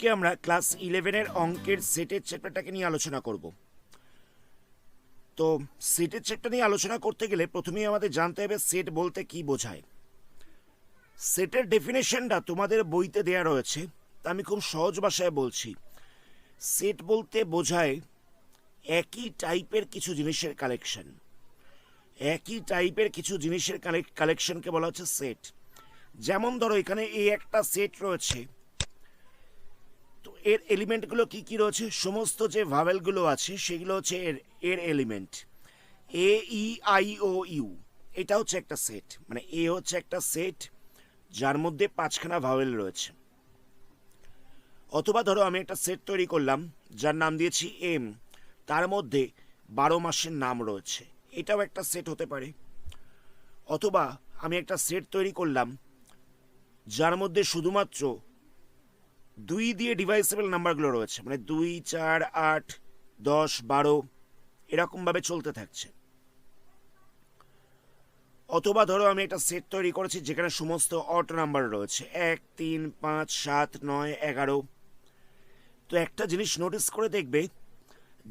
আজকে আমরা ক্লাস 11-এর অঙ্কের সেটের চ্যাপ্টারটাকে নিয়ে আলোচনা করব। তো সেটের চ্যাপ্টার নিয়ে আলোচনা করতে গেলে প্রথমেই আমাদের জানতে হবে সেট বলতে কি বোঝায়। সেটের ডেফিনেশনটা তোমাদের বইতে দেয়া রয়েছে, তা আমি খুব সহজ ভাষায় বলছি। সেট বলতে বোঝায় একই টাইপের কিছু জিনিসের কালেকশন। একই টাইপের কিছু জিনিসের কালেকশনকে বলা হচ্ছে সেট। যেমন ধরো এখানে এই একটা সেট রয়েছে, তো এর এলিমেন্টগুলো কি কি রয়েছে, সমস্ত যে ভাওয়েলগুলো আছে সেগুলো হচ্ছে এর element. A E I O U এটা হচ্ছে একটা সেট, মানে এ হচ্ছে একটা সেট যার মধ্যে 5খানা ভাওয়েল রয়েছে। অথবা ধরো আমি একটা সেট তৈরি করলাম যার নাম দিয়েছি এম, তার মধ্যে 12 মাসের নাম রয়েছে, এটাও একটা সেট হতে পারে। অথবা আমি একটা সেট তৈরি করলাম যার মধ্যে শুধুমাত্র 2 দিয়ে ডিভাইসেবল নাম্বারগুলো রয়েছে, মানে 2, 4, 8, 10, 12 এরকমভাবে চলতে থাকছে। অথবা ধরো আমি একটা সেট তৈরি করেছি যেখানে সমস্ত অড নাম্বার রয়েছে, 1, 3, 5, 7, 9, 11। তো একটা জিনিস নোটিস করে দেখবে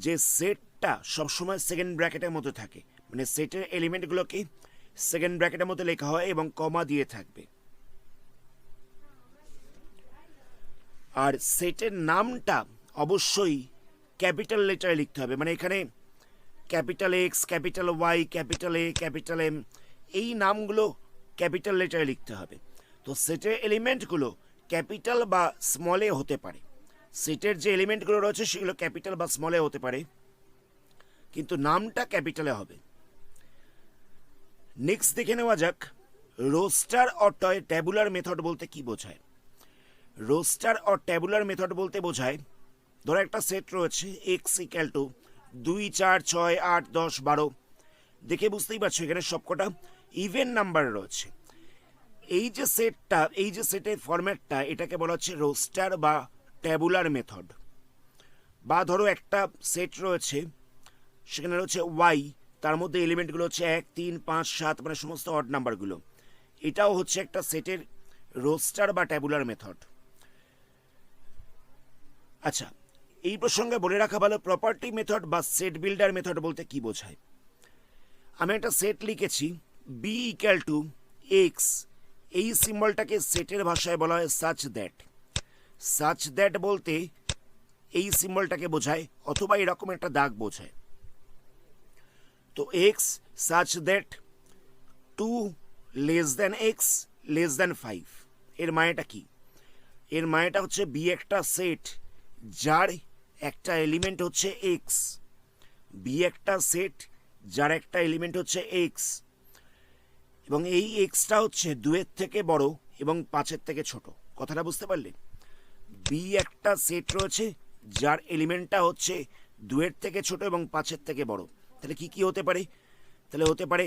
যে সেটটা সবসময় সেকেন্ড ব্র্যাকেটের মধ্যে থাকে, মানে সেটের এলিমেন্টগুলোকে সেকেন্ড ব্র্যাকেটের মধ্যে লেখা হয় এবং কমা দিয়ে থাকবে। আর সেটের নামটা অবশ্যই ক্যাপিটাল লেটারে লিখতে হবে, মানে এখানে capital X, capital Y, capital A, capital M, এই নামগুলো ক্যাপিটাল লেটারে লিখতে হবে। তো সেটের এলিমেন্টগুলো ক্যাপিটাল বা স্মলে হতে পারে। সেটের যে এলিমেন্টগুলো রয়েছে সেগুলো ক্যাপিটাল বা স্মলে হতে পারে, কিন্তু নামটা ক্যাপিটালে হবে। নেক্সট দেখে নেওয়া যাক রোস্টার অর ট্যাবুলার মেথড বলতে কি বোঝায়। রোস্টার অর ট্যাবুলার মেথড বলতে বোঝায়, ধরো একটা সেট রয়েছে এক্স ইকুয়াল টু 2, 4, 6, 8, 10, 12। দেখে বুঝতেই পারছো এখানে সবকটা ইভেন নাম্বার রয়েছে। এই যে সেটটা, এই যে সেটের ফরম্যাটটা, এটাকে বলা হচ্ছে রোস্টার বা ট্যাবুলার মেথড। বা ধরো একটা সেট রয়েছে সেখানে রয়েছে ওয়াই, তার মধ্যে এলিমেন্টগুলো হচ্ছে 1, 3, 5, 7, মানে সমস্ত অড নাম্বারগুলো। এটাও হচ্ছে একটা সেটের রোস্টার বা ট্যাবুলার মেথড। আচ্ছা, এই প্রসঙ্গে বলে রাখা ভালো প্রপার্টি মেথড বা সেট বিল্ডার মেথড বলতে কি বোঝায়। আমি একটা সেট লিখেছি বি ইকুয়াল টু এক্স, এই সিম্বলটাকে সেটের ভাষায় বলা হয় সাচ দ্যাট। সাচ দ্যাট বলতে এই সিম্বলটাকে বোঝায়, অথবা এরকম একটা দাগ বোঝায়। তো x such that 2 less than x less than 5, এর মানেটা কি? এর মানেটা হচ্ছে বি একটা সেট যার একটা এলিমেন্ট হচ্ছে এক্স। বি একটা সেট যার একটা এলিমেন্ট হচ্ছে এক্স, এবং এই এক্সটা হচ্ছে 2-এর থেকে বড় এবং 5-এর থেকে ছোট। কথাটা বুঝতে পারলে? বি একটা সেট রয়েছে যার এলিমেন্টটা হচ্ছে 2-এর থেকে ছোট এবং 5-এর থেকে বড়। তাহলে কি কি হতে পারে? তাহলে হতে পারে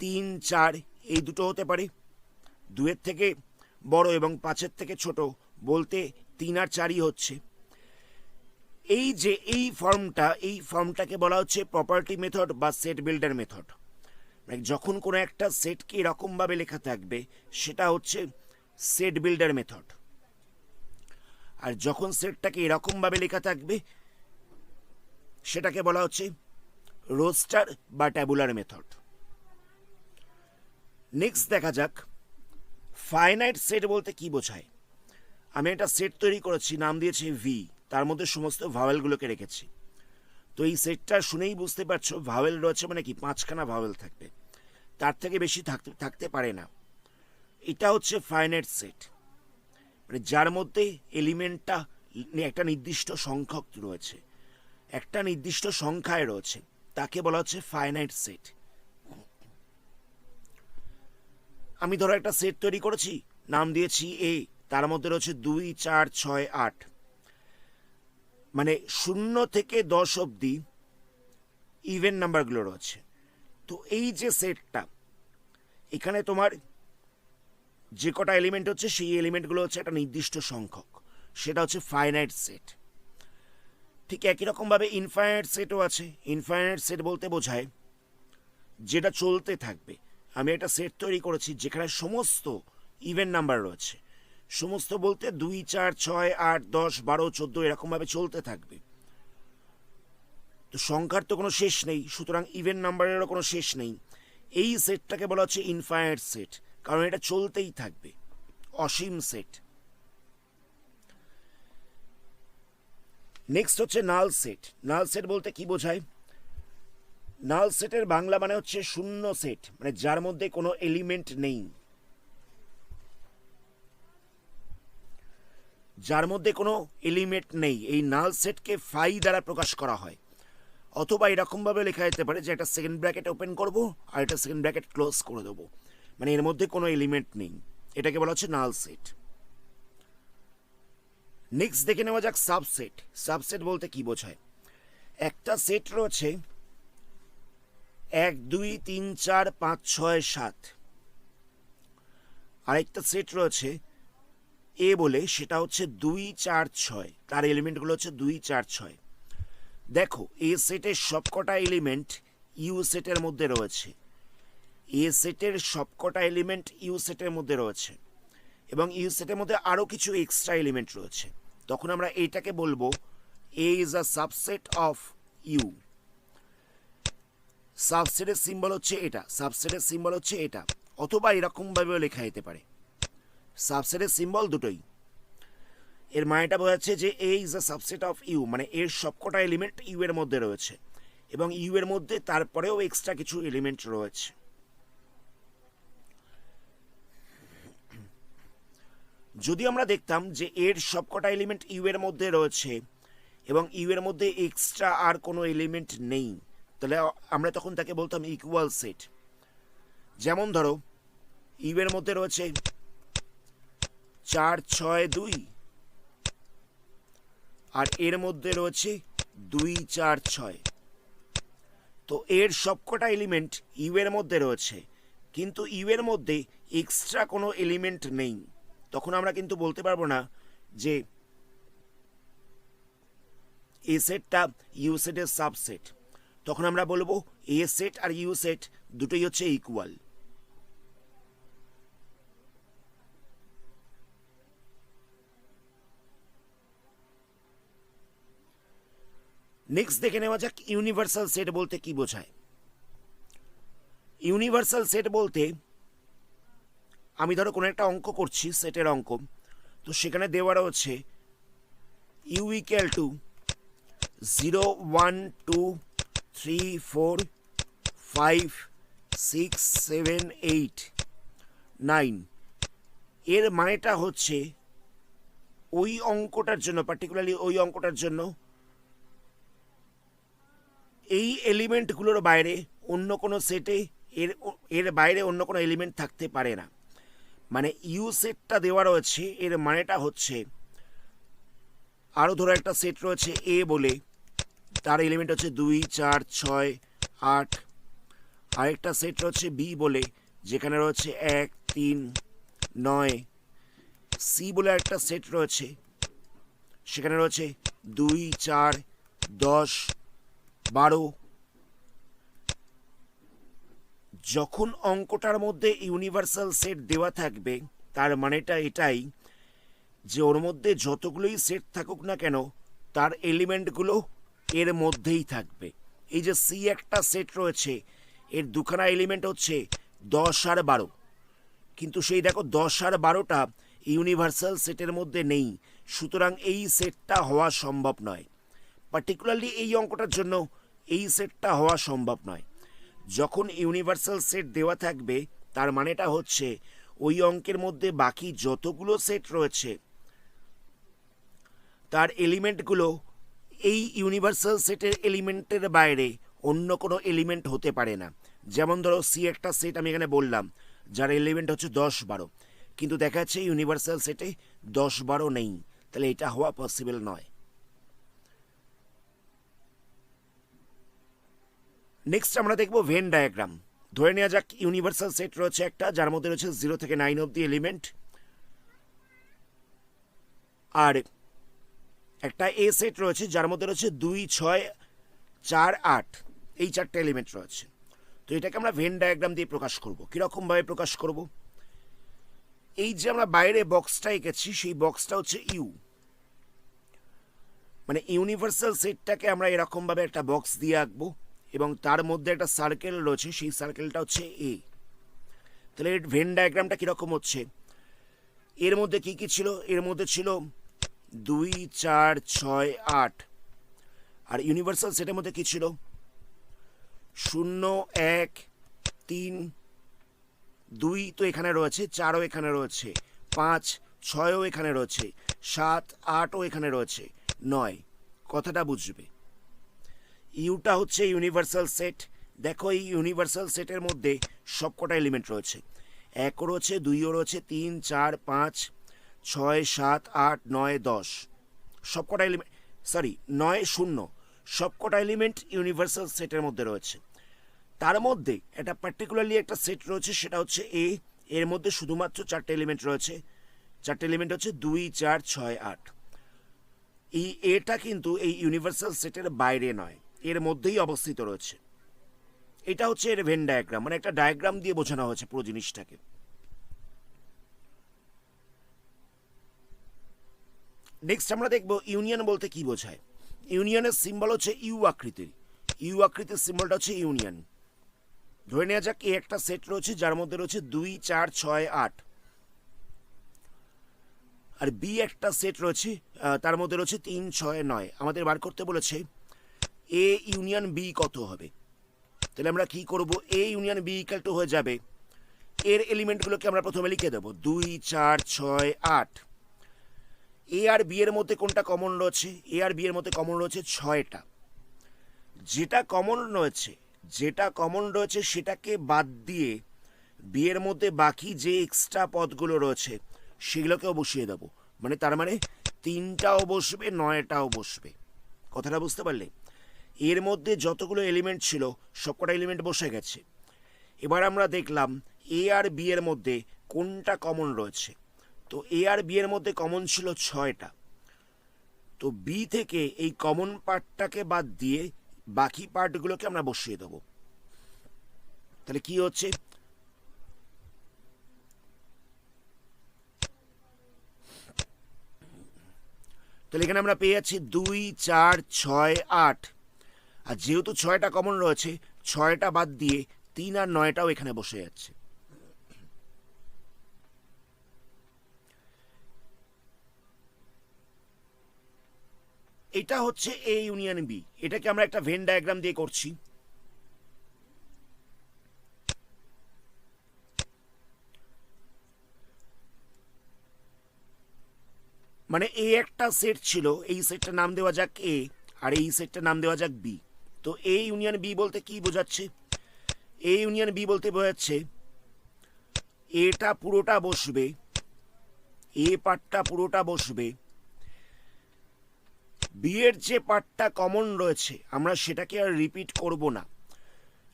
3, 4, এই দুটো হতে পারে। 2-এর থেকে বড় এবং 5-এর থেকে ছোট বলতে 3 আর 4ই হচ্ছে। এই যে এই ফর্মটাকে বলা হচ্ছে প্রপার্টি মেথড বা সেট বিল্ডার মেথড। মানে যখন কোনো একটা সেটকে এরকমভাবে লেখা থাকবে সেটা হচ্ছে সেট বিল্ডার মেথড, আর যখন সেটটাকে এরকমভাবে লেখা থাকবে সেটাকে বলা হচ্ছে রোস্টার বা ট্যাবুলার মেথড। নেক্সট দেখা যাক ফাইনাইট সেট বলতে কি বোঝায়। আমি একটা সেট তৈরি করেছি, নাম দিয়েছি ভি, তার মধ্যে সমস্ত ভাওয়েলগুলোকে রেখেছি। তো এই সেটটা শুনেই বুঝতে পারছো ভাওয়েল রয়েছে মানে কি 5খানা ভাওয়েল থাকবে, তার থেকে বেশি থাকতে পারে না। এটা হচ্ছে ফাইনাইট সেট, মানে যার মধ্যে এলিমেন্টটা একটা নির্দিষ্ট সংখ্যক রয়েছে, একটা নির্দিষ্ট সংখ্যায় রয়েছে, তাকে বলা হচ্ছে ফাইনাইট সেট। আমি ধরো একটা সেট তৈরি করেছি, নাম দিয়েছি এ, তার মধ্যে রয়েছে 2, 4, 6, 8, মানে 0 থেকে 10 অবধি ইভেন নাম্বারগুলো রয়েছে। তো এই যে সেটটা, এখানে তোমার যে কটা এলিমেন্ট হচ্ছে সেই এলিমেন্টগুলো হচ্ছে একটা নির্দিষ্ট সংখ্যক, সেটা হচ্ছে ফাইনাইট সেট। ঠিক একই রকমভাবে ইনফাইনাইট সেটও আছে। ইনফাইনাইট সেট বলতে বোঝায় যেটা চলতে থাকবে। আমি একটা সেট তৈরি করেছি যেখানে সমস্ত ইভেন নাম্বার রয়েছে, সমস্ত বলতে 2 4 6 8 10 12 14 এরকমভাবে চলতে থাকবে। তো সংখ্যার তো কোনো শেষ নেই, সুতরাং ইভেন নাম্বারেরও কোনো শেষ নেই। এই সেটটাকে বলা হচ্ছে ইনফাইনাইট সেট, কারণ এটা চলতেই থাকবে, অসীম সেট। নেক্সট হচ্ছে নাল সেট। নাল সেট বলতে কি বোঝায়? নাল সেটের বাংলা মানে হচ্ছে শূন্য সেট, মানে যার মধ্যে কোনো এলিমেন্ট নেই, যার মধ্যে কোনো এলিমেন্ট নেই। এই নাল সেটকে ফাই দ্বারা প্রকাশ করা হয়, অথবা এরকমভাবে লেখা যেতে পারে যে একটা সেকেন্ড ব্র্যাকেট ওপেন করব আর একটা সেকেন্ড ব্র্যাকেট ক্লোজ করে দেবো, মানে এর মধ্যে কোনো এলিমেন্ট নেই। এটাকে বলা হচ্ছে নাল সেট। নেক্সট দেখে নেওয়া যাক সাবসেট। সাবসেট বলতে কি বোঝায়? একটা সেট রয়েছে 1 2 3 4 5 6 7, আরেকটা সেট রয়েছে এ বলে, সেটা হচ্ছে 2 4 6, তার এলিমেন্টগুলো হচ্ছে 2 4 6। দেখো এ সেটের সবকটা এলিমেন্ট ইউ সেটের মধ্যে রয়েছে, এ সেটের সবকটা এলিমেন্ট ইউ সেটের মধ্যে রয়েছে, এবং ইউ সেটের মধ্যে আরও কিছু এক্সট্রা এলিমেন্ট রয়েছে। তখন আমরা এইটাকে বলবো A is a subset of U. সাবসেটের সিম্বল হচ্ছে এটা, সাবসেটের সিম্বল হচ্ছে এটা, অথবা এরকমভাবেও লেখা যেতে পারে। সাবসেটের সিম্বল দুটোই। এর মানেটা বোঝাচ্ছে যে A is a subset of U, মানে এর সবকটা এলিমেন্ট ইউ এর মধ্যে রয়েছে, এবং ইউ এর মধ্যে তারপরেও এক্সট্রা কিছু এলিমেন্ট রয়েছে। যদি আমরা দেখতাম যে এর সবকটা এলিমেন্ট ইউ এর মধ্যে রয়েছে এবং ইউ এর মধ্যে এক্সট্রা আর কোনো এলিমেন্ট নেই, তাহলে আমরা তখন তাকে বলতাম ইকুয়াল সেট। যেমন ধরো ইউ এর মধ্যে রয়েছে 4 6 2, আর এর মধ্যে রয়েছে 2 4 6। তো এর সবকটা এলিমেন্ট ইউ এর মধ্যে রয়েছে, কিন্তু ইউ এর মধ্যে এক্সট্রা কোনো এলিমেন্ট নেই। তখন আমরা কিন্তু বলতে পারবো না যে এ সেটটা ইউ সেটের সাবসেট। তখন আমরা বলবো এ সেট আর ইউ সেট দুটোই হচ্ছে ইকুয়াল। নেক্সট দেখে নেওয়া যাক ইউনিভার্সাল সেট বলতে কি বোঝায়। ইউনিভার্সাল সেট বলতে, আমি ধরো কোনো একটা অঙ্ক করছি, সেটের অঙ্ক, তো সেখানে দেওয়া রয়েছে ইউ ইকুয়াল টু 0 1 2 3 4 5 6 7 8 9। এর মানেটা হচ্ছে ওই অঙ্কটার জন্য, পার্টিকুলারলি ওই অঙ্কটার জন্য এই এলিমেন্টগুলোর বাইরে অন্য কোনো সেটে এর বাইরে অন্য কোনো এলিমেন্ট থাকতে পারে না। মানে ইউ সেটটা দেওয়া রয়েছে, এর মানেটা হচ্ছে আরও ধরো একটা সেট রয়েছে এ বলে, তার এলিমেন্ট হচ্ছে 2 4 6 8। আরেকটা সেট রয়েছে বি বলে, যেখানে রয়েছে 1 3 9। সি বলে একটা সেট রয়েছে, সেখানে রয়েছে 2 4 10 12। যখন অঙ্কটার মধ্যে ইউনিভার্সাল সেট দেওয়া থাকবে, তার মানেটা এটাই যে ওর মধ্যে যতগুলোই সেট থাকুক না কেন, তার এলিমেন্টগুলো এর মধ্যেই থাকবে। এই যে সি একটা সেট রয়েছে, এর দুখানা এলিমেন্ট হচ্ছে 10 আর 12, কিন্তু সেই দেখো 10 আর 12টা ইউনিভার্সাল সেটের মধ্যে নেই, সুতরাং এই সেটটা হওয়া সম্ভব নয়। পার্টিকুলারলি এই অঙ্কটার জন্য এই সেটটা হওয়া সম্ভব নয়। যখন ইউনিভার্সাল সেট দেওয়া থাকবে, তার মানেটা হচ্ছে ওই অঙ্কের মধ্যে বাকি যতগুলো সেট রয়েছে তার এলিমেন্টগুলো এই ইউনিভার্সাল সেটের এলিমেন্টের বাইরে অন্য কোনো এলিমেন্ট হতে পারে না। যেমন ধরো সি একটা সেট আমি এখানে বললাম, যার এলিমেন্ট হচ্ছে 10 12, কিন্তু দেখা যাচ্ছে ইউনিভার্সাল সেটে 10 12 নেই, তাহলে এটা হওয়া পসিবল নয়। নেক্সট আমরা দেখব ভেন ডায়াগ্রাম। ধরে নেওয়া যাক ইউনিভার্সাল সেট রয়েছে একটা, যার মধ্যে রয়েছে 0 থেকে 9 অবধি এলিমেন্ট, আর একটা এ সেট রয়েছে যার মধ্যে রয়েছে 2 6 4 8, এই চারটে এলিমেন্ট রয়েছে। তো এটাকে আমরা ভেন ডায়াগ্রাম দিয়ে প্রকাশ করব। কীরকমভাবে প্রকাশ করব? এই যে আমরা বাইরে বক্সটা এঁকেছি সেই বক্সটা হচ্ছে ইউ, মানে ইউনিভার্সাল সেটটাকে আমরা এরকমভাবে একটা বক্স দিয়ে আঁকবো এবং তার মধ্যে একটা সার্কেল রয়েছে, সেই সার্কেলটা হচ্ছে এ। তাহলে এর ভেন ডায়াগ্রামটা কীরকম হচ্ছে, এর মধ্যে কি কি ছিল, এর মধ্যে ছিল 2 4 6 8, আর ইউনিভার্সাল সেটের মধ্যে কি ছিল 0 1 3 2 তো এখানে রয়েছে, 4ও এখানে রয়েছে, 5 6ও এখানে রয়েছে, 7 8ও এখানে রয়েছে, 9। কথাটা বুঝবে, ইউটা হচ্ছে ইউনিভার্সাল সেট। দেখো এই ইউনিভার্সাল সেটের মধ্যে সবকটা এলিমেন্ট রয়েছে, 1ও রয়েছে, 2ও রয়েছে, 3 4 5 6 7 8 9 10, সবকটা এলিমেন্ট, সরি 9 0, সবকটা এলিমেন্ট ইউনিভার্সাল সেটের মধ্যে রয়েছে। তার মধ্যে একটা পার্টিকুলারলি একটা সেট রয়েছে, সেটা হচ্ছে এ, এর মধ্যে শুধুমাত্র 4টে এলিমেন্ট রয়েছে, 4টে এলিমেন্ট হচ্ছে 2 4 6 8। এই এটা কিন্তু এই ইউনিভার্সাল সেটের বাইরে নয়, এর মধ্যেই অবস্থিত রয়েছে। এটা হচ্ছে এর ভেন ডায়াগ্রাম, মানে একটা ডায়াগ্রাম দিয়ে বোঝানো হয়েছে পুরো জিনিসটাকে। নেক্সট আমরা দেখব ইউনিয়ন বলতে কি বোঝায়। ইউনিয়নের সিম্বল হচ্ছে ইউ আকৃতির, ইউ আকৃতির সিম্বলটা হচ্ছে ইউনিয়ন। ধরে নেওয়া যাক এ একটা সেট রয়েছে যার মধ্যে রয়েছে 2 4 6 8, আর বি একটা সেট রয়েছে তার মধ্যে রয়েছে 3 6 9। আমাদের বার করতে বলেছে এ ইউনিয়ন বি কত হবে। তাহলে আমরা কি করব, A union B equal to হয়ে যাবে, এর এলিমেন্টগুলোকে আমরা প্রথমে লিখে দেবো 2 4 6 8। এ আর বি এর মধ্যে কোনটা কমন রয়েছে, এ আর বি এর মধ্যে কমন রয়েছে 6টা। যেটা কমন রয়েছে সেটাকে বাদ দিয়ে বি এর মধ্যে বাকি যে এক্সট্রা পদগুলো রয়েছে সেগুলোকেও বসিয়ে দেবো, মানে তার মানে 3টাও বসবে 9টাও বসবে। কথাটা বুঝতে পারলে, এর মধ্যে যতগুলো এলিমেন্ট ছিল সবকটা এলিমেন্ট বসে গেছে। এবার আমরা দেখলাম এ আর বি এর মধ্যে কোনটা কমন রয়েছে, তো এ আর বি এর মধ্যে কমন ছিল 6টা। তো বি থেকে এই কমন পার্টটাকে বাদ দিয়ে বাকি পার্টগুলোকে আমরা বসিয়ে দেবো। তাহলে কি হচ্ছে, তাহলে এখানে আমরা পেয়ে যাচ্ছি 2 4 6 8, আর যেহেতু 6টা কমন রয়েছে 6টা বাদ দিয়ে 3 আর 9টাও এখানে বসে যাচ্ছে। এটা হচ্ছে এ ইউনিয়ন বি, এটাকে আমরা একটা ভেন ডায়াগ্রাম দিয়ে করছি। মানে এ একটা সেট ছিল, এই সেটটার নাম দেওয়া যাক এ, আর এই সেটটার নাম দেওয়া যাক বি। তো এ ইউনিয়ন বি বলতে কি বোঝাচ্ছে, এ ইউনিয়ন বি বলতে বোঝাচ্ছে এটা পুরোটা বসবে, এ পার্টটা পুরোটা বসবে, বি এর যে পার্টটা কমন রয়েছে আমরা সেটাকে আর রিপিট করব না,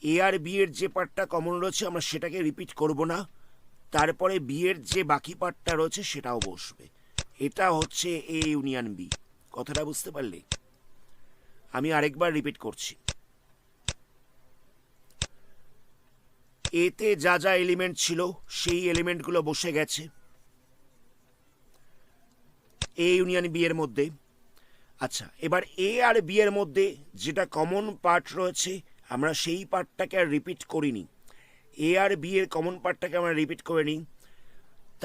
এ আর বি এর যে পার্টটা কমন রয়েছে আমরা সেটাকে রিপিট করব না, তারপরে বি এর যে বাকি পার্টটা রয়েছে সেটাও বসবে। এটা হচ্ছে এ ইউনিয়ন বি। কথাটা বুঝতে পারলে, আমি আরেকবার রিপিট করছি। এতে যা যা এলিমেন্ট ছিল সেই এলিমেন্টগুলো বসে গেছে এ ইউনিয়ন বি এর মধ্যে। আচ্ছা, এবার এ আর বি এর মধ্যে যেটা কমন পার্ট রয়েছে আমরা সেই পার্টটাকে আর রিপিট করিনি, এ আর বি এর কমন পার্টটাকে আমরা রিপিট করে নিই।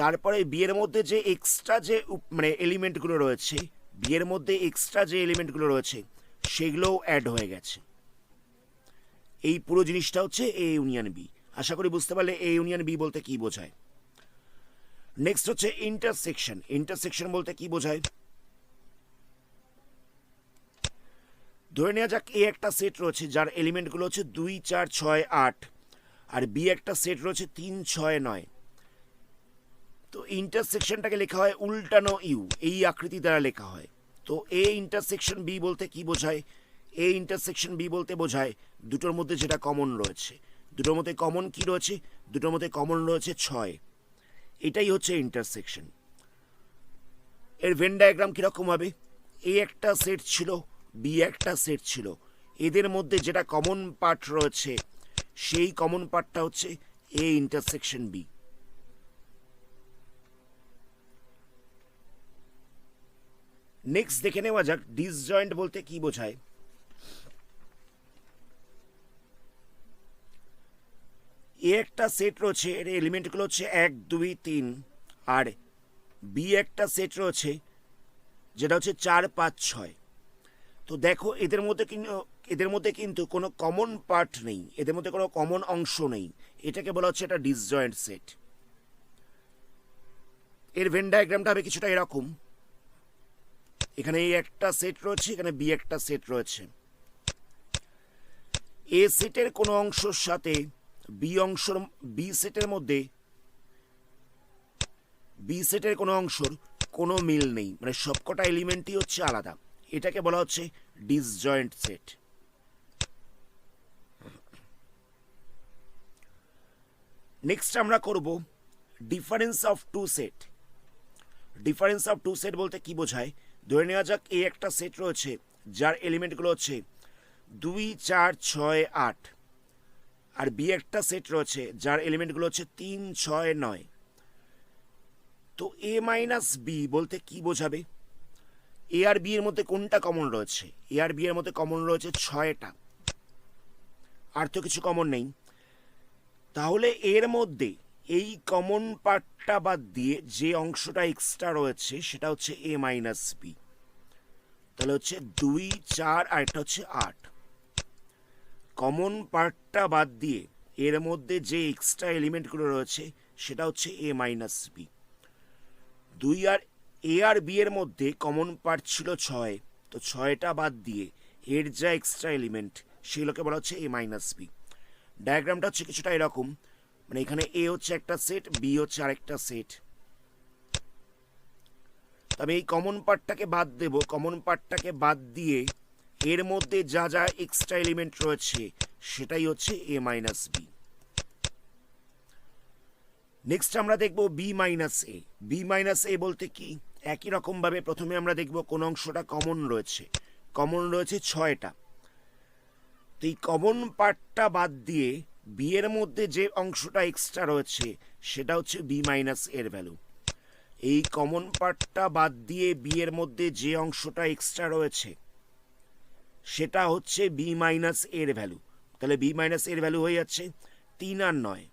তারপরে বি এর মধ্যে যে এক্সট্রা যে মানে এলিমেন্টগুলো রয়েছে, বি এর মধ্যে এক্সট্রা যে এলিমেন্টগুলো রয়েছে সেগুলোও অ্যাড হয়ে গেছে। এই পুরো জিনিসটা হচ্ছে এ ইউনিয়ন বি। আশা করি বুঝতে পারলে এ ইউনিয়ন বি বলতে কি বোঝায়। নেক্সট হচ্ছে ইন্টারসেকশন। ইন্টারসেকশন বলতে কি বোঝায়, ধরে নেওয়া যাক এ একটা সেট রয়েছে যার এলিমেন্টগুলো হচ্ছে 2 4 6 8, আর বি একটা সেট রয়েছে 3 6 9। তো ইন্টারসেকশনটাকে লেখা হয় উল্টানো ইউ, এই আকৃতি দ্বারা লেখা হয়। তো এ ইন্টারসেকশন বি বলতে কি বোঝায়, এ ইন্টারসেকশন বি বলতে বোঝায় দুটোর মধ্যে যেটা কমন রয়েছে। দুটোর মধ্যে কমন কি রয়েছে, দুটোর মধ্যে কমন রয়েছে 6। এটাই হচ্ছে ইন্টারসেকশন। এর ভেন ডায়াগ্রাম কিরকম হবে, এ একটা সেট ছিল, বি একটা সেট ছিল, এদের মধ্যে যেটা কমন পার্ট রয়েছে সেই কমন পার্টটা হচ্ছে এ ইন্টারসেকশন বি। নেক্সট দেখে নেওয়া যাক ডিসজয়েন্ট বলতে কি বোঝায়। এ একটা সেট রয়েছে, এর এলিমেন্টগুলো হচ্ছে 1 2 3, আর বি একটা সেট রয়েছে যেটা হচ্ছে 4 5 6। তো দেখো এদের মধ্যে কিন্তু কোনো কমন পার্ট নেই, এদের মধ্যে কোনো কমন অংশ নেই, এটাকে বলা হচ্ছে একটা ডিসজয়েন্ট সেট। এর ভেন ডায়াগ্রামটা হবে কিছুটা এরকম, এখানে এই একটা সেট রয়েছে, এখানে বি একটা সেট রয়েছে। এ সেটের কোনো অংশের সাথে বি সেটের মধ্যে বি সেটের কোনো অংশর কোনো মিল নেই, মানে সবকটা এলিমেন্টই হচ্ছে আলাদা, এটাকে বলা হচ্ছে ডিসজয়েন্ট সেট। নেক্সট আমরা করব difference of two set. Difference of two set বলতে কি বোঝায়, ধরে নেওয়া যাক এই একটা সেট রয়েছে যার এলিমেন্টগুলো হচ্ছে 2 4 6 8, আর বি একটা সেট রয়েছে যার এলিমেন্টগুলো হচ্ছে 3 6 9। তো এ মাইনাস বি বলতে কি বোঝাবে, এ আর বি এর মধ্যে কোনটা কমন রয়েছে, এ আর বি এর মধ্যে কমন রয়েছে 6টা, আর তো কিছু কমন নেই। তাহলে এর মধ্যে এই কমন পার্টটা বাদ দিয়ে যে অংশটা এক্সট্রা রয়েছে সেটা হচ্ছে এ মাইনাস বি। তাহলে হচ্ছে 2 4 আর একটা হচ্ছে 8। কমন পার্টটা বাদ দিয়ে এর মধ্যে যে এক্সট্রা এলিমেন্টগুলো রয়েছে সেটা হচ্ছে এ মাইনাস বি। এ আর বি এর মধ্যে কমন পার্ট ছিল 6, তো 6টা বাদ দিয়ে এর যা এক্সট্রা এলিমেন্ট সেগুলোকে বলা হচ্ছে এ মাইনাস বি। ডায়াগ্রামটা হচ্ছে কিছুটা এরকম, মানে এখানে এ হচ্ছে একটা সেট, বি হচ্ছে আরেকটা সেট। তবে এই কমন পার্টটাকে বাদ দেব, কমন পার্টটাকে বাদ দিয়ে এর মধ্যে যা যা এক্সট্রা এলিমেন্ট রয়েছে সেটাই হচ্ছে এ মাইনাস বি। নেক্সট আমরা দেখব বি মাইনাস এ। বি মাইনাস এ বলতে কি, একই রকম ভাবে প্রথমে আমরা দেখব কোন অংশটা কমন রয়েছে। কমন রয়েছে 6টা, তো এই কমন পার্টটা বাদ দিয়ে বি এর মধ্যে যে অংশটা এক্সট্রা রয়েছে সেটা হচ্ছে বি মাইনাস এর ভ্যালু। এই কমন পার্টটা বাদ দিয়ে বি এর মধ্যে যে অংশটা এক্সট্রা রয়েছে সেটা হচ্ছে বি মাইনাস এর ভ্যালু। তাহলে বি মাইনাস এর ভ্যালু হয়ে যাচ্ছে 3 আর 9।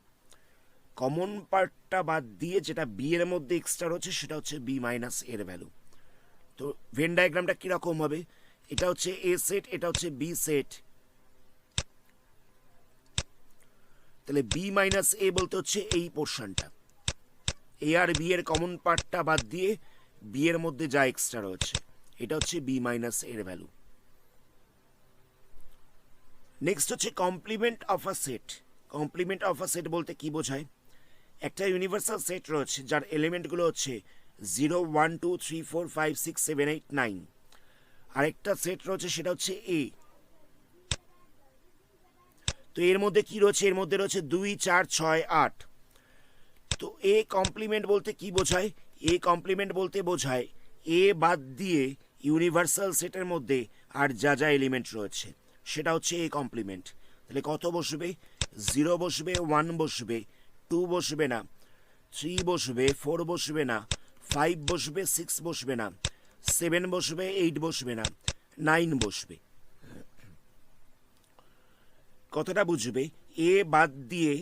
কমন পার্টটা বাদ দিয়ে যেটা বি এর মধ্যে এক্সট্রা রয়েছে সেটা হচ্ছে বি মাইনাস এর ভ্যালু। তো ভেন ডায়াগ্রামটা কিরকম হবে, এটা হচ্ছে এ সেট, এটা হচ্ছে বি সেট। তাহলে বি মাইনাস এ বলতে হচ্ছে এই পোর্শনটা, এ আর বি এর কমন পার্টটা বাদ দিয়ে বি এর মধ্যে যা এক্সট্রা রয়েছে এটা হচ্ছে বি মাইনাস এর ভ্যালু। নেক্সট হচ্ছে complement of a set. Complement of a set বলতে কি বোঝায়, একটা ইউনিভার্সাল সেট রয়েছে যার এলিমেন্টগুলো হচ্ছে 0 1 2 3 4 5 6 7 8 9, আরেকটা সেট রয়েছে সেটা হচ্ছে এ। তো এর মধ্যে কি রয়েছে, এর মধ্যে রয়েছে 2 4 6 8। তো এ কমপ্লিমেন্ট বলতে কি বোঝায়, এ কমপ্লিমেন্ট বলতে বোঝায় এ বাদ দিয়ে ইউনিভার্সাল সেটের মধ্যে আর যা যা এলিমেন্ট রয়েছে সেটা হচ্ছে এ কমপ্লিমেন্ট। তাহলে কত বসবে, 0 বসবে, 1 বসবে, 2 বসবে না, 3 বসবে, 4 বসবে না, 5 বসবে, 6 বসবে না, 7 বসবে, 8 বসবে না, 9 বসবে। কথাটা বুঝবে, এ বাদ দিয়ে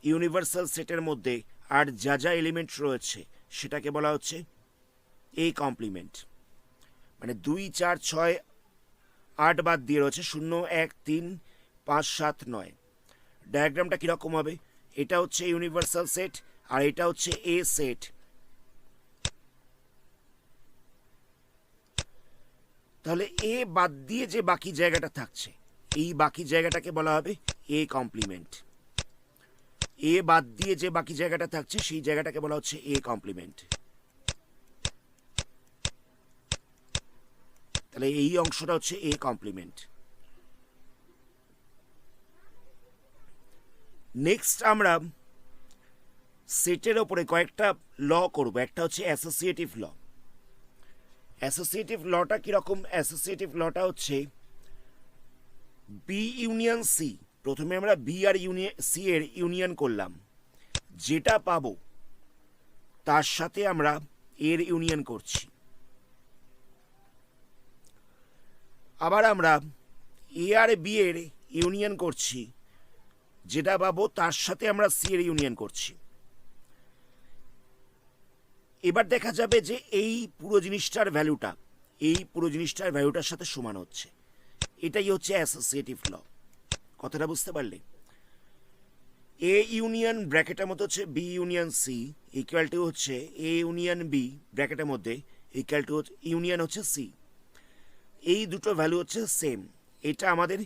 ইউনিভার্সাল সেটের মধ্যে আর যা যা এলিমেন্ট রয়েছে সেটাকে বলা হচ্ছে এ কমপ্লিমেন্ট। মানে 2 4 6 8 বাদ দিয়ে রয়েছে 0 1 3 5 7 9। ডায়াগ্রামটা কিরকম হবে, এটা হচ্ছে ইউনিভার্সাল সেট আর এটা হচ্ছে এ সেট। তাহলে এ বাদ দিয়ে যে বাকি জায়গাটা থাকছে এই বাকি জায়গাটাকে বলা হবে এ কমপ্লিমেন্ট। এ বাদ দিয়ে যে বাকি জায়গাটা থাকছে সেই জায়গাটাকে বলা হচ্ছে এ কমপ্লিমেন্ট। তাহলে এই অংশটা হচ্ছে এ কমপ্লিমেন্ট। নেক্সট আমরা সেটের ওপরে কয়েকটা ল করব। একটা হচ্ছে অ্যাসোসিয়েটিভ ল। অ্যাসোসিয়েটিভ লটা কিরকম, অ্যাসোসিয়েটিভ লটা হচ্ছে বি ইউনিয়ন সি। প্রথমে আমরা বি আর সি এর ইউনিয়ন করলাম, যেটা পাবো তার সাথে আমরা এর ইউনিয়ন করছি। আবার আমরা এ আর বি এর ইউনিয়ন করছি, যেটা পাবো তার সাথে আমরা সি এর ইউনিয়ন করছি। এবার দেখা যাবে যে এই পুরো জিনিসটার ভ্যালুটার সাথে সমান হচ্ছে। এটাই হচ্ছে অ্যাসোসিয়েটিভ ল। কথাটা বুঝতে পারলে? এ ইউনিয়ন ব্র্যাকেটের মধ্যে হচ্ছে B union C equal to হচ্ছে এ ইউনিয়ন বি ব্র্যাকেটের মধ্যে ইকুয়াল টু ইউনিয়ন হচ্ছে সি। এই দুটো ভ্যালু হচ্ছে সেম। এটা আমাদের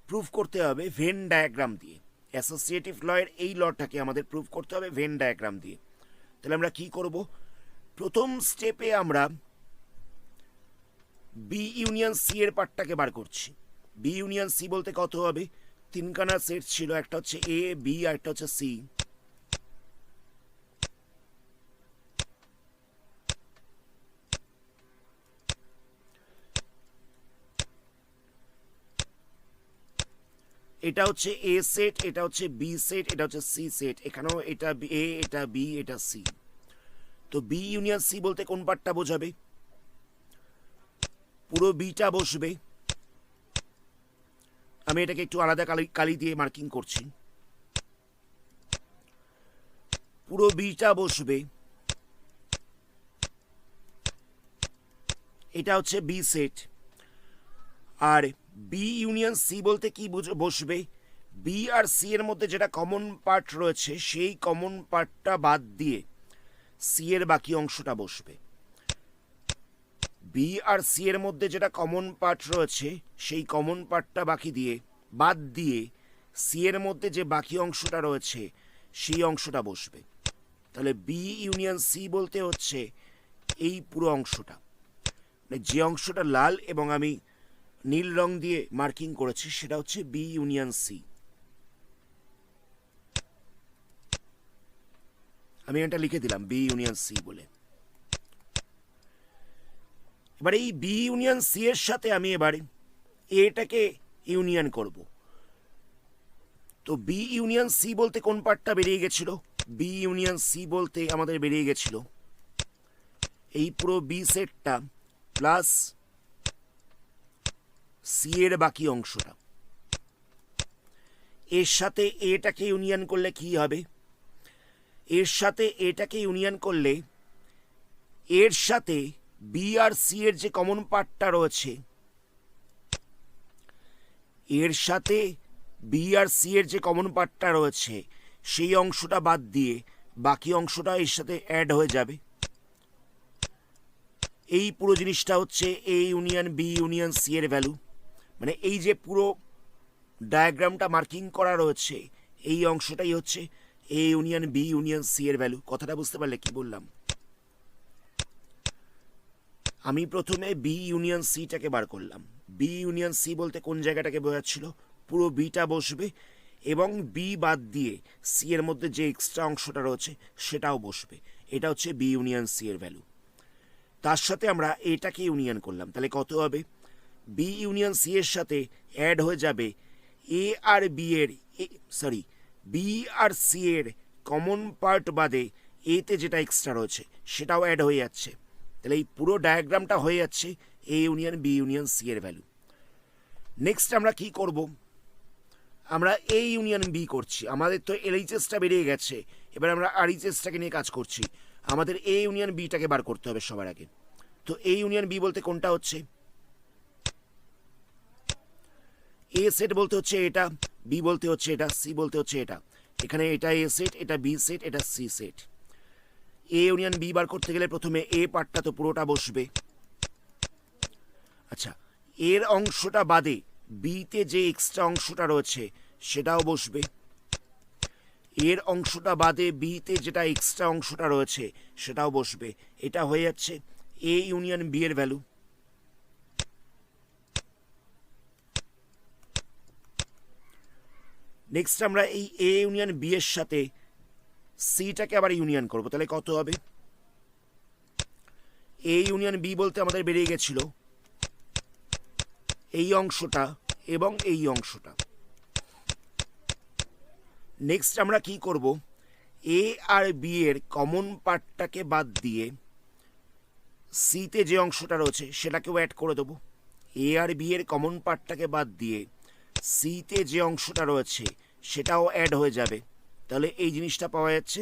প্রুফ করতে হবে ভেন ডায়াগ্রাম দিয়ে। অ্যাসোসিয়েটিভ লয়ের এই লটাকে আমাদের প্রুফ করতে হবে ভেন ডায়াগ্রাম দিয়ে। তাহলে আমরা কি করব? প্রথম স্টেপে আমরা বি ইউনিয়ন সি এর পার্টটাকে বার করছি। বি ইউনিয়ন সি বলতে কত হবে? তিনখানা সেট ছিল, একটা হচ্ছে এ, বি আর একটা হচ্ছে সি। এটা হচ্ছে এ সেট, এটা হচ্ছে বি সেট, এটা হচ্ছে সি সেট। এখানেও এটা এ, এটা বি, এটা সি। তো বি ইউনিয়ন সি বলতে কোন পার্টটা বোঝাবে? পুরো বিটা বসবে। আমি এটাকে একটু আলাদা কালি দিয়ে মার্কিং করছি। পুরো বিটা বসবে। এটা হচ্ছে বি সেট। আর বি ইউনিয়ন সি বলতে কি বসবে? বি আর সি এর মধ্যে যেটা কমন পার্ট রয়েছে সেই কমন পার্টটা বাদ দিয়ে সি এর বাকি অংশটা বসবে। বি আর সি এর মধ্যে যেটা কমন পার্ট রয়েছে সেই কমন পার্টটা বাদ দিয়ে সি এর মধ্যে যে বাকি অংশটা রয়েছে সেই অংশটা বসবে। তাহলে বি ইউনিয়ন সি বলতে হচ্ছে এই পুরো অংশটা, যে অংশটা লাল এবং আমি নীল রং দিয়ে মার্কিং করেছি সেটা হচ্ছে বি ইউনিয়ন সি। আমি এটা লিখে দিলাম বি ইউনিয়ন সি বলে। এবার এই বি ইউনিয়ন সি এর সাথে আমি এবার এটাকে ইউনিয়ন করব। তো বি ইউনিয়ন সি বলতে কোন পার্টটা বেরিয়ে গেছিল? বি ইউনিয়ন সি বলতে আমাদের বেরিয়ে গেছিল এই পুরো বি সেটটা প্লাস সি এর বাকি অংশটা। এর সাথে এটাকে ইউনিয়ন করলে কি হবে? এর সাথে এটাকে ইউনিয়ন করলে এর সাথে বি আর সি এর যে কমন পার্টটা রয়েছে, এর সাথে বি আর সি এর যে কমন পার্টটা রয়েছে সেই অংশটা বাদ দিয়ে বাকি অংশটা এর সাথে অ্যাড হয়ে যাবে। এই পুরো জিনিসটা হচ্ছে A union B union C এর ভ্যালু। মানে এই যে পুরো ডায়াগ্রামটা মার্কিং করা রয়েছে এই অংশটাই হচ্ছে A union B union C এর ভ্যালু। কথাটা বুঝতে পারলে কি বললাম? আমি প্রথমে বি ইউনিয়ন সিটাকে বার করলাম। বি ইউনিয়ন সি বলতে কোন জায়গাটাকে বোঝাচ্ছিল? পুরো বিটা বসবে এবং বি বাদ দিয়ে সি এর মধ্যে যে এক্সট্রা অংশটা রয়েছে সেটাও বসবে। এটা হচ্ছে বি ইউনিয়ন সি এর ভ্যালু। তার সাথে আমরা এটাকে ইউনিয়ন করলাম। তাহলে কত হবে? বি ইউনিয়ন সি এর সাথে অ্যাড হয়ে যাবে এ আর বি এর বি আর সি এর কমন পার্ট বাদে এতে যেটা এক্সট্রা রয়েছে সেটাও অ্যাড হয়ে যাচ্ছে। তাহলে এই পুরো ডায়াগ্রামটা হয়ে যাচ্ছে A union B union C এর ভ্যালু। নেক্সট আমরা কি করব? আমরা এ ইউনিয়ন বি করছি। আমাদের তো এলএইচএসটা বেরিয়ে গেছে, এবার আমরা আরএইচএসটাকে নিয়ে কাজ করছি। আমাদের এ ইউনিয়ন বিটাকে বার করতে হবে সবার আগে। তো এ ইউনিয়ন বি বলতে কোনটা হচ্ছে? এ সেট বলতে হচ্ছে এটা, বি বলতে হচ্ছে এটা, সি বলতে হচ্ছে এটা। এখানে এটা এ সেট, এটা বি সেট, এটা C set. A union B বার করতে গেলে প্রথমে এ পার্টটা তো পুরোটা বসবে। আচ্ছা, এর অংশটা বাদে বিতে যে এক্সট্রা অংশটা রয়েছে সেটাও বসবে। এর অংশটা বাদে বিতে যেটা এক্সট্রা অংশটা রয়েছে সেটাও বসবে। এটা হয়ে যাচ্ছে এ ইউনিয়ন বি এর ভ্যালু। নেক্সট আমরা এই এ ইউনিয়ন বি এর সাথে সিটাকে আবার ইউনিয়ন করব। তাহলে কত হবে? এ ইউনিয়ন বি বলতে আমাদের বেরিয়ে গেছিল এই অংশটা এবং এই অংশটা। নেক্সট আমরা কি করব? এ আর বি এর কমন পার্টটাকে বাদ দিয়ে সিতে যে অংশটা রয়েছে সেটাকেও অ্যাড করে দেবো। এ আর বি এর কমন পার্টটাকে বাদ দিয়ে সিতে যে অংশটা রয়েছে সেটাও অ্যাড হয়ে যাবে। তাহলে এই জিনিসটা পাওয়া যাচ্ছে।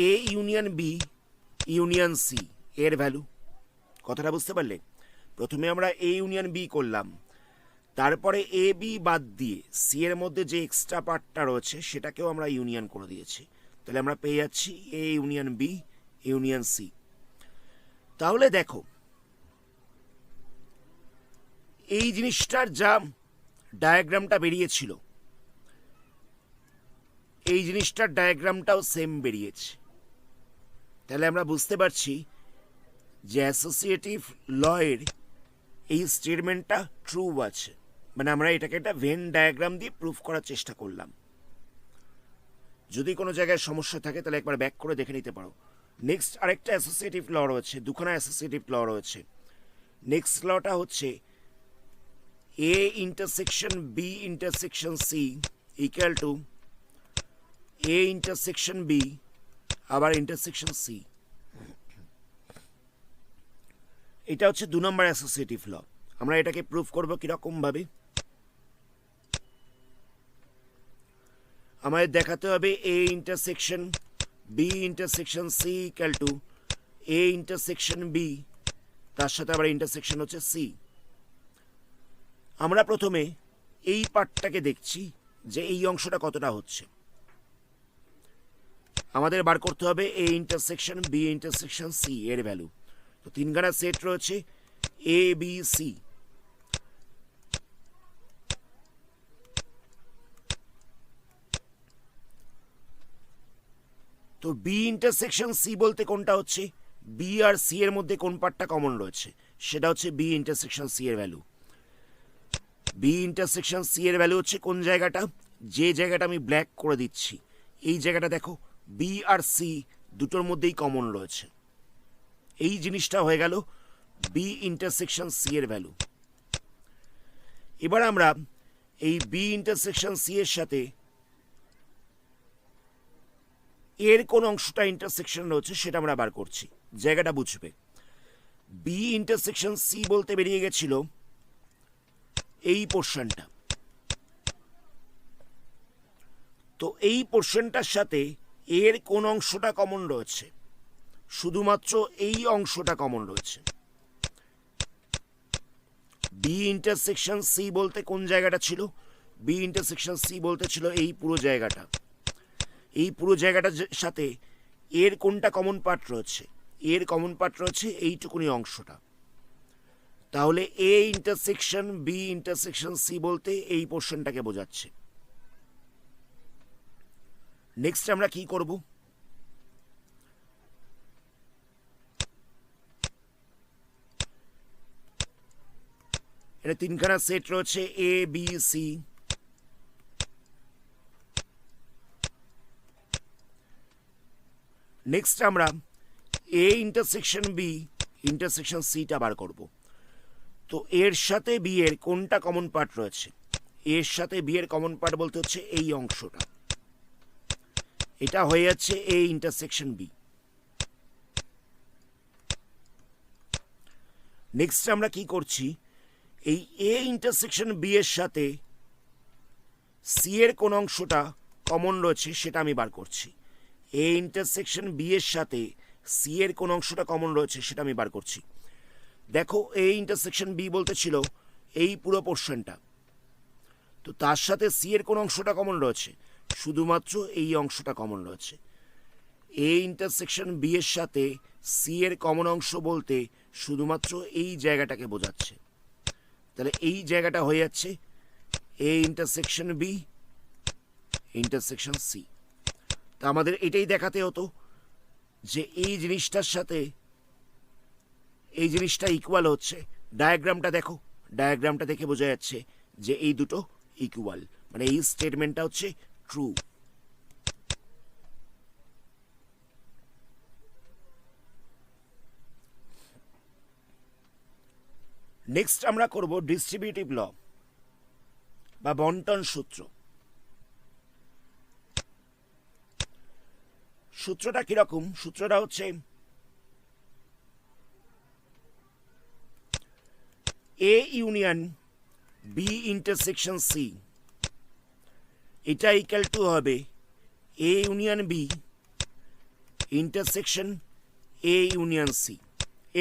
A union B union C এর ভ্যালু। কথাটা বুঝতে পারলে? প্রথমে আমরা এ ইউনিয়ন বি করলাম, তারপরে এ বি বাদ দিয়ে সি এর মধ্যে যে এক্সট্রা পার্টটা রয়েছে সেটাকেও আমরা ইউনিয়ন করে দিয়েছি। তাহলে আমরা পেয়ে যাচ্ছি A union B union C. তাহলে দেখো এই জিনিসটার যা ডায়াগ্রামটা বেরিয়েছিল এই জিনিসটার ডায়াগ্রামটাও সেম বেরিয়েছে। তাহলে আমরা বুঝতে পারছি যে অ্যাসোসিয়েটিভ লয়ের এই স্টেটমেন্টটা ট্রু আছে। মানে আমরা এটাকে একটা ভেন ডায়াগ্রাম দিয়ে প্রুফ করার চেষ্টা করলাম। যদি কোনো জায়গায় সমস্যা থাকে তাহলে একবার ব্যাক করে দেখে নিতে পারো। নেক্সট আরেকটা অ্যাসোসিয়েটিভ ল রয়েছে, দুখানা অ্যাসোসিয়েটিভ ল রয়েছে। নেক্সট লটা হচ্ছে A intersection B intersection C equal to A intersection B আবার ইন্টারসেকশন সি। এটা হচ্ছে 2 নম্বর অ্যাসোসিয়েটিভ ল। আমরা এটাকে প্রুফ করব কিরকম ভাবে? আমাদের দেখাতে হবে A intersection B intersection C equal to A intersection B, তার সাথে আবার ইন্টারসেকশন হচ্ছে সি। আমরা প্রথমে এই পার্টটাকে দেখছি যে এই অংশটা কতটা হচ্ছে। আমাদের বার করতে হবে A intersection B intersection C এর ভ্যালু। তো 3খানা সেট রয়েছে এ বি সি। তো বি ইন্টারসেকশন সি বলতে কোনটা হচ্ছে? বি আর সি এর মধ্যে কোন পার্টটা কমন রয়েছে সেটা হচ্ছে বি ইন্টারসেকশন সি এর ভ্যালু। বি ইন্টারসেকশন সি এর ভ্যালু হচ্ছে কোন জায়গাটা? যে জায়গাটা আমি ব্ল্যাক করে দিচ্ছি এই জায়গাটা দেখো, বি আর সি দুটোর মধ্যেই কমন রয়েছে। এই জিনিসটা হয়ে গেল বি ইন্টারসেকশন সি এর ভ্যালু। এবার আমরা এই বি ইন্টারসেকশন সি এর সাথে এর কোন অংশটা ইন্টারসেকশন রয়েছে সেটা আমরা বার করছি, জায়গাটা বুঝবে। বি ইন্টারসেকশন সি বলতে বেরিয়ে গেছিল এই পোর্শনটা। তো এই পোর্শনটার সাথে এর কোন অংশটা কমন রয়েছে? শুধুমাত্র এই অংশটা কমন রয়েছে। বি ইন্টারসেকশন সি বলতে কোন জায়গাটা ছিল? বি ইন্টারসেকশন সি বলতে ছিল এই পুরো জায়গাটা। এই পুরো জায়গাটার সাথে এর কোনটা কমন পার্ট রয়েছে? এর কমন পার্ট রয়েছে এইটুকুনি অংশটা। তাহলে A intersection B intersection C বলতে এই পোর্শনটাকে বোঝাচ্ছে। নেক্সট আমরা কি করব? এটা 3খানা সেট রয়েছে এ বি সি। নেক্সট আমরা এ ইন্টারসেকশন বি ইন্টারসেকশন সিটা বার করব। তো এর সাথে বি এর কোনটা কমন পার্ট রয়েছে? এর সাথে বি এর কমন পার্ট বলতে হচ্ছে এই অংশটা। এটা হয়ে যাচ্ছে এ ইন্টারসেকশন বি। নেক্সট আমরা কি করছি? এই এ ইন্টারসেকশন বি এর সাথে সি এর কোন অংশটা কমন রয়েছে সেটা আমি বার করছি। এ ইন্টারসেকশন বি এর সাথে সি এর কোন অংশটা কমন রয়েছে সেটা আমি বার করছি। দেখো এ ইন্টারসেকশন বি বলতে ছিল এই পুরো পোর্শনটা। তো তার সাথে সি এর কোন অংশটা কমন রয়েছে? শুধুমাত্র এই অংশটা কমন রয়েছে। এ ইন্টারসেকশন বি এর সাথে সি এর কমন অংশ বলতে শুধুমাত্র এই জায়গাটাকে বোঝাচ্ছে। তাহলে এই জায়গাটা হয়ে যাচ্ছে A intersection B intersection C. তা আমাদের এটাই দেখাতে হতো যে এই জিনিসটার সাথে এই জিনিসটা ইকুয়াল হচ্ছে। ডায়াগ্রামটা দেখো, ডায়াগ্রামটা দেখে বোঝা যাচ্ছে যে এই দুটো ইকুয়াল, মানে এই স্টেটমেন্টটা হচ্ছে ট্রু। নেক্সট আমরা করব ডিস্ট্রিবিউটিভ ল বা বন্টন সূত্র। সূত্রটা কিরকম? সূত্রটা হচ্ছে A union B intersection C, এটা ইকুয়াল টু হবে A union B intersection A union C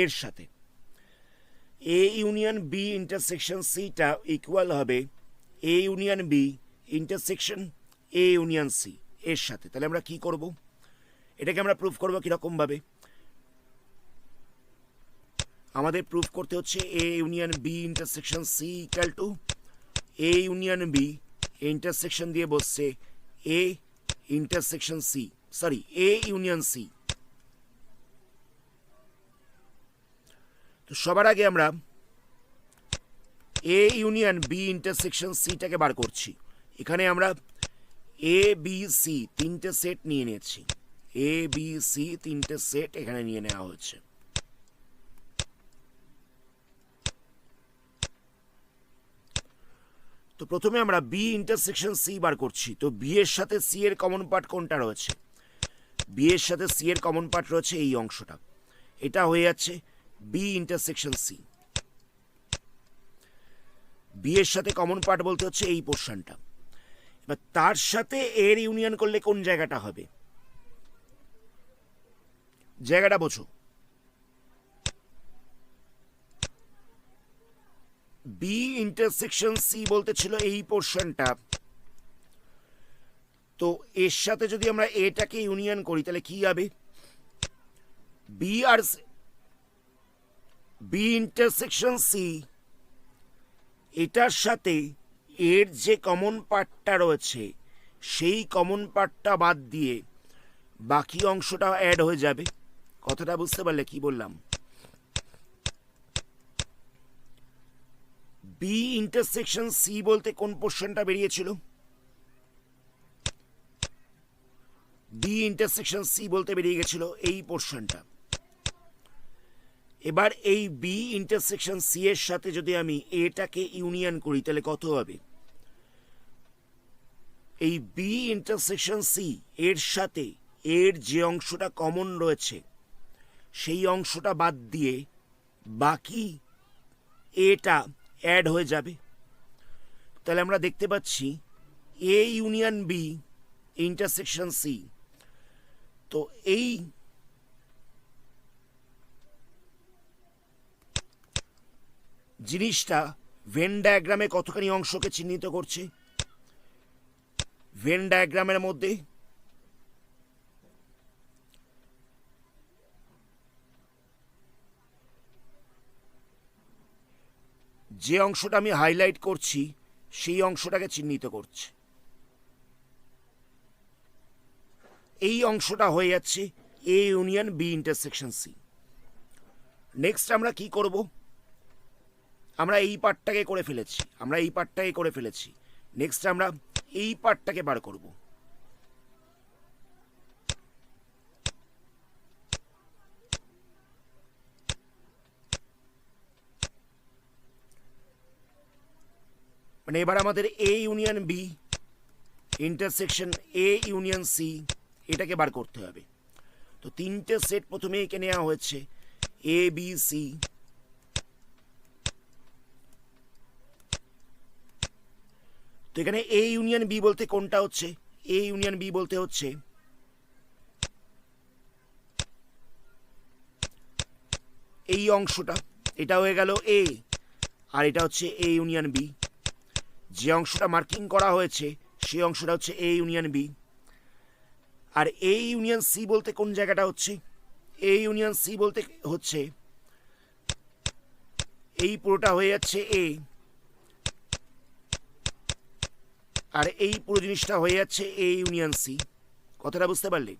এর সাথে। এ ইউনিয়ন বি ইন্টারসেকশন সিটা ইকুয়াল হবে A union B intersection A union C এর সাথে। তাহলে আমরা কি করব? এটাকে আমরা প্রুফ করবো কিরকমভাবে? আমাদের প্রুফ করতে হচ্ছে A union B intersection C equal to A union B intersection দিয়ে বসছে A intersection C, sorry A union C. তো সবার আগে আমরা এ ইউনিয়ন বি ইন্টারসেকশন সিটাকে বার করছি। এখানে আমরা এ বি সি তিনটে সেট নিয়ে নিয়েছি, এ বি সি তিনটে সেট এখানে নিয়ে নেওয়া হচ্ছে। তো প্রথমে আমরা বি ইন্টারসেকশন সি বার করছি। তো বি এর সাথে সি এর কমন পার্ট কোনটা রয়েছে? বি এর সাথে সি এর কমন পার্ট রয়েছে এই অংশটা, এটা হয়ে যাচ্ছে বি ইন্টারসেকশন সি। বি এর সাথে কমন পার্ট বলতে হচ্ছে এই পোর্শনটা। এবার তার সাথে এর ইউনিয়ন করলে কোন জায়গাটা হবে? জায়গাটা বোঝো। বি ইন্টারসেকশন সি বলতে ছিল এই পোর্শনটা। তো এর সাথে যদি আমরা এটাকে ইউনিয়ন করি তাহলে কি হবে? বি আর বি ইন্টারসেকশন সি এটার সাথে এর যে কমন পার্টটা রয়েছে সেই কমন পার্টটা বাদ দিয়ে বাকি অংশটা অ্যাড হয়ে যাবে। কথাটা বুঝতে পারলে কি বললাম? বি ইন্টারসেকশন সি বলতে কোন পোর্শনটা বেরিয়েছিল? বি ইন্টারসেকশন সি বলতে বেরিয়ে গেছিল এই পোর্শনটা। এবার এই বি ইন্টারসেকশন সি এর সাথে যদি আমি এটাকে ইউনিয়ন করি তাহলে কত হবে? এই বি ইন্টারসেকশন সি এর সাথে এর যে অংশটা কমন রয়েছে সেই অংশটা বাদ দিয়ে বাকি এটা অ্যাড হয়ে যাবে। তাহলে আমরা দেখতে পাচ্ছি A union B intersection C. তো এই জিনিসটা ভেন ডায়াগ্রামে কতখানি অংশকে চিহ্নিত করছে? ভেন ডায়াগ্রামের মধ্যে যে অংশটা আমি হাইলাইট করছি সেই অংশটাকে চিহ্নিত করছে। এই অংশটা হয়ে যাচ্ছে A union B intersection C. Next আমরা কি করব? আমরা এই পার্টটাকে করে ফেলেছি, নেক্সট আমরা এই পার্টটাকে বার করব। মানে এবার আমাদের A union B intersection A union C এটাকে বার করতে হবে। তো তিনটে সেট প্রথমে এঁকে নেওয়া হয়েছে, এ বি সি। তো এখানে এ ইউনিয়ন বি বলতে কোনটা হচ্ছে? এ ইউনিয়ন বি বলতে হচ্ছে এই অংশটা, এটা হয়ে গেল এ, আর এটা হচ্ছে এ ইউনিয়ন বি। যে অংশটা মার্কিং করা হয়েছে সেই অংশটা হচ্ছে এ ইউনিয়ন বি। আর এ ইউনিয়ন সি বলতে কোন জায়গাটা হচ্ছে? এ ইউনিয়ন সি বলতে হচ্ছে এই পুরোটা হয়ে যাচ্ছে এ, আর এই পুরো জিনিসটা হয়ে যাচ্ছে এ ইউনিয়ন সি। কথাটা বুঝতে পারলে?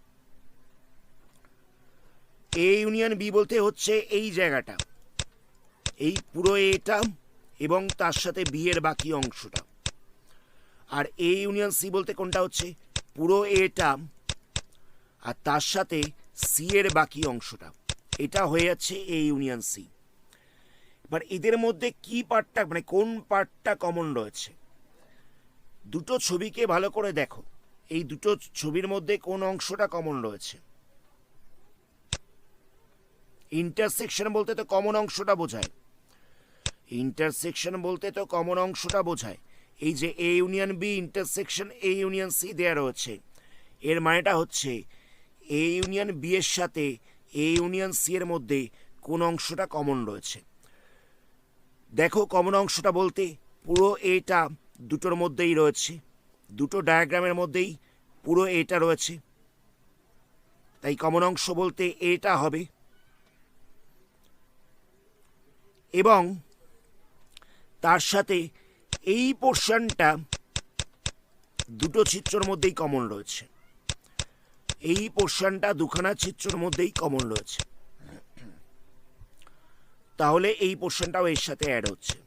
এ ইউনিয়ন বি বলতে হচ্ছে এই জায়গাটা, এই পুরো এটা এবং তার সাথে বি এর বাকি অংশটা। আর এ ইউনিয়ন সি বলতে কোনটা হচ্ছে? পুরো এটা আর তার সাথে সি এর বাকি অংশটা। এটা হয়ে যাচ্ছে এ ইউনিয়ন সি। এবার এদের মধ্যে কি পার্টটা, মানে কোন পার্টটা কমন রয়েছে? দুটো ছবিকে ভালো করে দেখো, এই দুটো ছবির মধ্যে কোন অংশটা কমন রয়েছে? ইন্টারসেকশন বলতে তো কমন অংশটা বোঝায়, ইন্টারসেকশন বলতে তো কমন অংশটা বোঝায়। এই যে A union B intersection A union C দেওয়া রয়েছে, এর মানেটা হচ্ছে এ ইউনিয়ন বি এর সাথে এ ইউনিয়ন সি এর মধ্যে কোন অংশটা কমন রয়েছে। দেখো কমন অংশটা বলতে পুরো এটা দুটোর মধ্যেই রয়েছে, দুটো ডায়াগ্রামের মধ্যেই পুরো এটা রয়েছে, তাই কমন অংশ বলতে এটা হবে। এবং তার সাথে এই পোর্শনটা দুটো চিত্রের মধ্যেই কমন রয়েছে, এই পোর্শনটা দুখানা চিত্রের মধ্যেই কমন রয়েছে, তাহলে এই পোর্শনটাও এর সাথে অ্যাড হচ্ছে।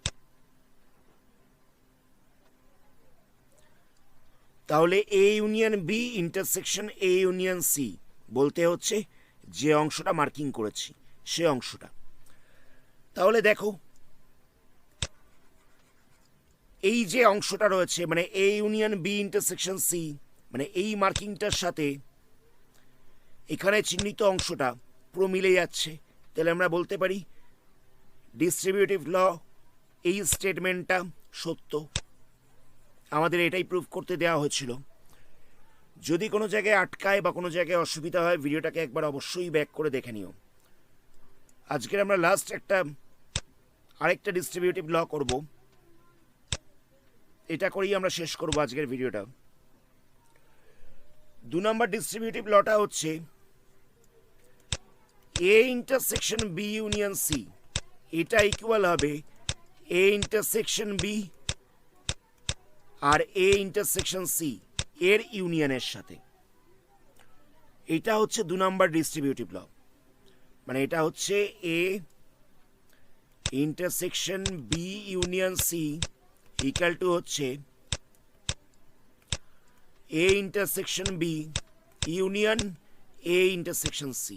তাহলে A union B intersection A union C বলতে হচ্ছে যে অংশটা মার্কিং করেছি সে অংশটা। তাহলে দেখো এই যে অংশটা রয়েছে মানে A union B intersection C, মানে এই মার্কিংটার সাথে এখানে চিহ্নিত অংশটা পুরো মিলে যাচ্ছে। তাহলে আমরা বলতে পারি ডিস্ট্রিবিউটিভ ল এই স্টেটমেন্টটা সত্য। আমাদের এটাই প্রুফ করতে দেওয়া হয়েছিল। যদি কোনো জায়গায় আটকায় বা কোনো জায়গায় অসুবিধা হয় ভিডিওটাকে একবার অবশ্যই ব্যাক করে দেখে নিও। আজকের আমরা লাস্ট আরেকটা ডিস্ট্রিবিউটিভ ল করব, এটা করেই আমরা শেষ করব আজকের ভিডিওটা। 2 নম্বর ডিস্ট্রিবিউটিভ লটা হচ্ছে A intersection B union C, এটা ইকুয়াল হবে এ ইন্টারসেকশন বি আর এ ইন্টারসেকশন সি এর ইউনিয়নের সাথে। এটা হচ্ছে 2 নম্বর ডিস্ট্রিবিউটিভ ল, মানে এটা হচ্ছে A intersection B union C equal to হচ্ছে A intersection B union A intersection C.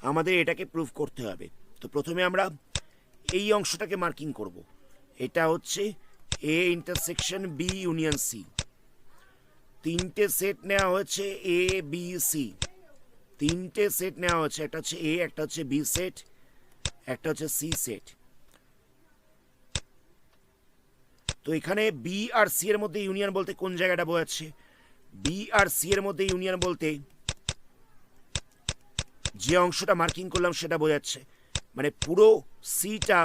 আমাদের এটাকে প্রুফ করতে হবে। তো প্রথমে আমরা এই অংশটাকে মার্কিং করব, এটা হচ্ছে A intersection B union C. তিনটে সেট নেওয়া হয়েছে এ বি সি, তিনটে সেট নেওয়া হচ্ছে, একটা হচ্ছে এ, একটা হচ্ছে বি সেট, একটা হচ্ছে সি সেট। তো এখানে বি আর সি এর মধ্যে ইউনিয়ন বলতে কোন জায়গাটা বোঝাচ্ছে? বি আর সি এর মধ্যে ইউনিয়ন বলতে যে অংশটা মার্কিং করলাম সেটা বোঝাচ্ছে, মানে পুরো সিটা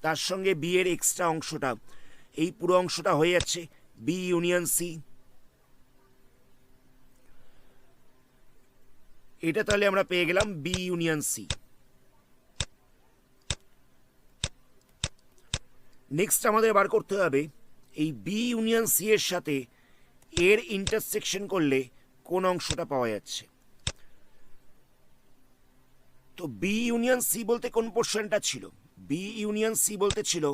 তার সঙ্গে বি এর এক্সট্রা অংশটা, এই পুরো অংশটা হয়ে যাচ্ছে বি ইউনিয়ন সি। এটা তাহলে আমরা পেয়ে গেলাম বি ইউনিয়ন সি। নেক্সট আমাদের বার করতে হবে এই বি ইউনিয়ন সি এর সাথে এর ইন্টারসেকশন করলে কোন অংশটা পাওয়া যাচ্ছে। তো বি ইউনিয়ন সি বলতে কোন পোর্শনটা ছিল? বি ইউনিয়ন সি বলতে ছিল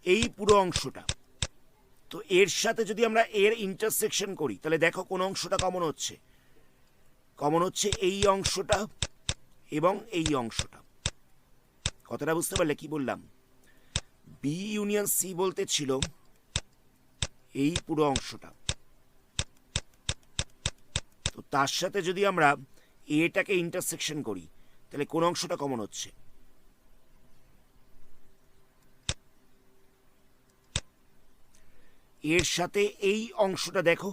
এই পুরো অংশটা। তো এর সাথে যদি আমরা এর ইন্টারসেকশন করি তাহলে দেখো কোন অংশটা কমন হচ্ছে। কমন হচ্ছে এই অংশটা এবং এই অংশটা। কথাটা বুঝতে পারলে কি বললাম? বি ইউনিয়ন সি বলতে ছিল এই পুরো অংশটা, তো তার সাথে যদি আমরা এটাকে ইন্টারসেকশন করি তাহলে কোন অংশটা কমন হচ্ছে? এর সাথে এই অংশটা দেখো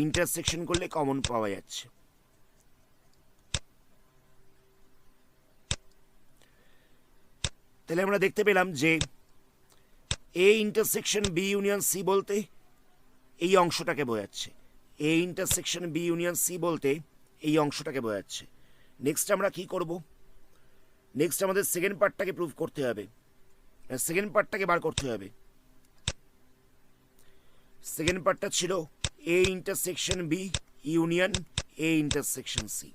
ইন্টারসেকশন করলে কমন পাওয়া যাচ্ছে। তাহলে আমরা দেখতে পেলাম যে A intersection B union C বলতে এই অংশটাকে বোঝাচ্ছে, A intersection B union C বলতে এই অংশটাকে বোঝাচ্ছে। নেক্সট আমরা কি করব? নেক্সট আমাদের সেকেন্ড পার্টটাকে প্রুভ করতে হবে, সেকেন্ড পার্টটাকে বার করতে হবে। সেকেন্ড পার্টটা ছিল A intersection B union A intersection C.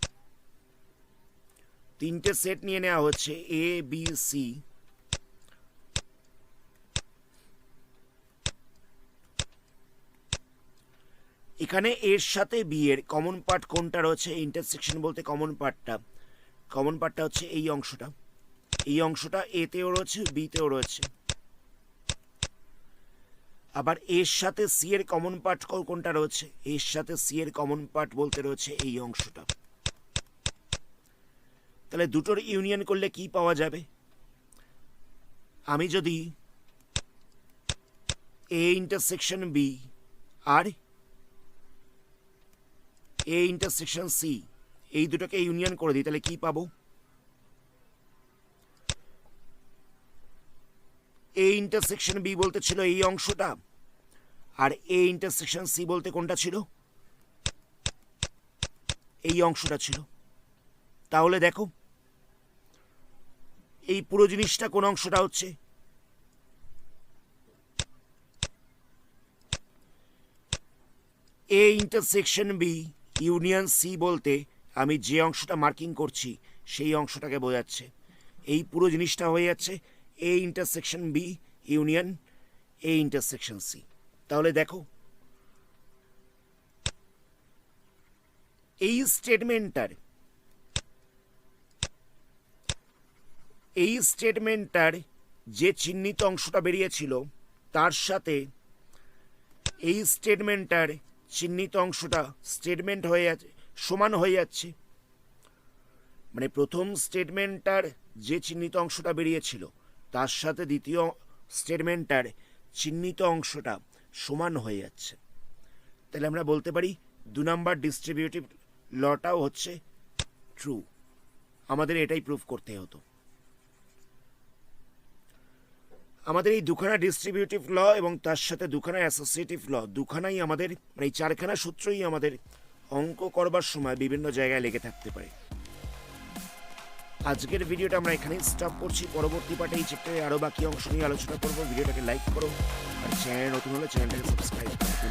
তিনটে সেট নিয়ে নেওয়া হচ্ছে এ বি সি। এখানে এর সাথে বি এর কমন পার্ট কোনটা রয়েছে? ইন্টারসেকশন বলতে কমন পার্টটা হচ্ছে এই অংশটা। এই অংশটা এ তেও রয়েছে বি তেও রয়েছে। আবার এর সাথে সি এর কমন পার্ট কোনটা রয়েছে? এর সাথে সি এর কমন পার্ট বলতে রয়েছে এই অংশটা। তাহলে দুটোর ইউনিয়ন করলে কি পাওয়া যাবে? আমি যদি এ ইন্টারসেকশন বি আর এ ইন্টারসেকশন সি এই দুটোকে ইউনিয়ন করে দিই, তাহলে কি পাবো? এ ইন্টারসেকশন বি বলতে ছিল এই অংশটা, আর এ ইন্টারসেকশন সি বলতে কোনটা ছিল? এই অংশটা ছিল। তাহলে দেখো এই পুরো জিনিসটা কোন অংশটা হচ্ছে? A intersection B union C বলতে আমি যে অংশটা মার্কিং করছি সেই অংশটাকে বোঝাচ্ছে। এই পুরো জিনিসটা হয়ে যাচ্ছে A intersection B union A intersection C. তাহলে দেখো এই স্টেটমেন্টটার যে চিহ্নিত অংশটা বেরিয়েছিল তার সাথে এই স্টেটমেন্টটার চিহ্নিত অংশটা স্টেটমেন্ট হয়ে যাচ্ছে, সমান হয়ে যাচ্ছে। মানে প্রথম স্টেটমেন্টটার যে চিহ্নিত অংশটা বেরিয়েছিল তার সাথে দ্বিতীয় স্টেটমেন্টটার চিহ্নিত অংশটা সমান হয়ে যাচ্ছে। তাহলে আমরা বলতে পারি 2 নম্বর ডিস্ট্রিবিউটিভ লটাও হচ্ছে ট্রু। আমাদের এটাই প্রুফ করতে হতো। আমাদের এই দুখানা ডিস্ট্রিবিউটিভ ল এবং তার সাথে দুখানা অ্যাসোসিয়েটিভ ল, দুখানাই আমাদের মানে এই চারখানা সূত্রই আমাদের অঙ্ক করবার সময় বিভিন্ন জায়গায় লেগে থাকতে পারে। আজকের ভিডিওটা আমরা এখানেই স্টপ করছি। পরবর্তী পার্টে এই চ্যাপ্টারে আরও বাকি অংশ নিয়ে আলোচনা করবো। ভিডিওটাকে লাইক করো, আর চ্যানেল নতুন হলে চ্যানেলটাকে সাবস্ক্রাইব করো।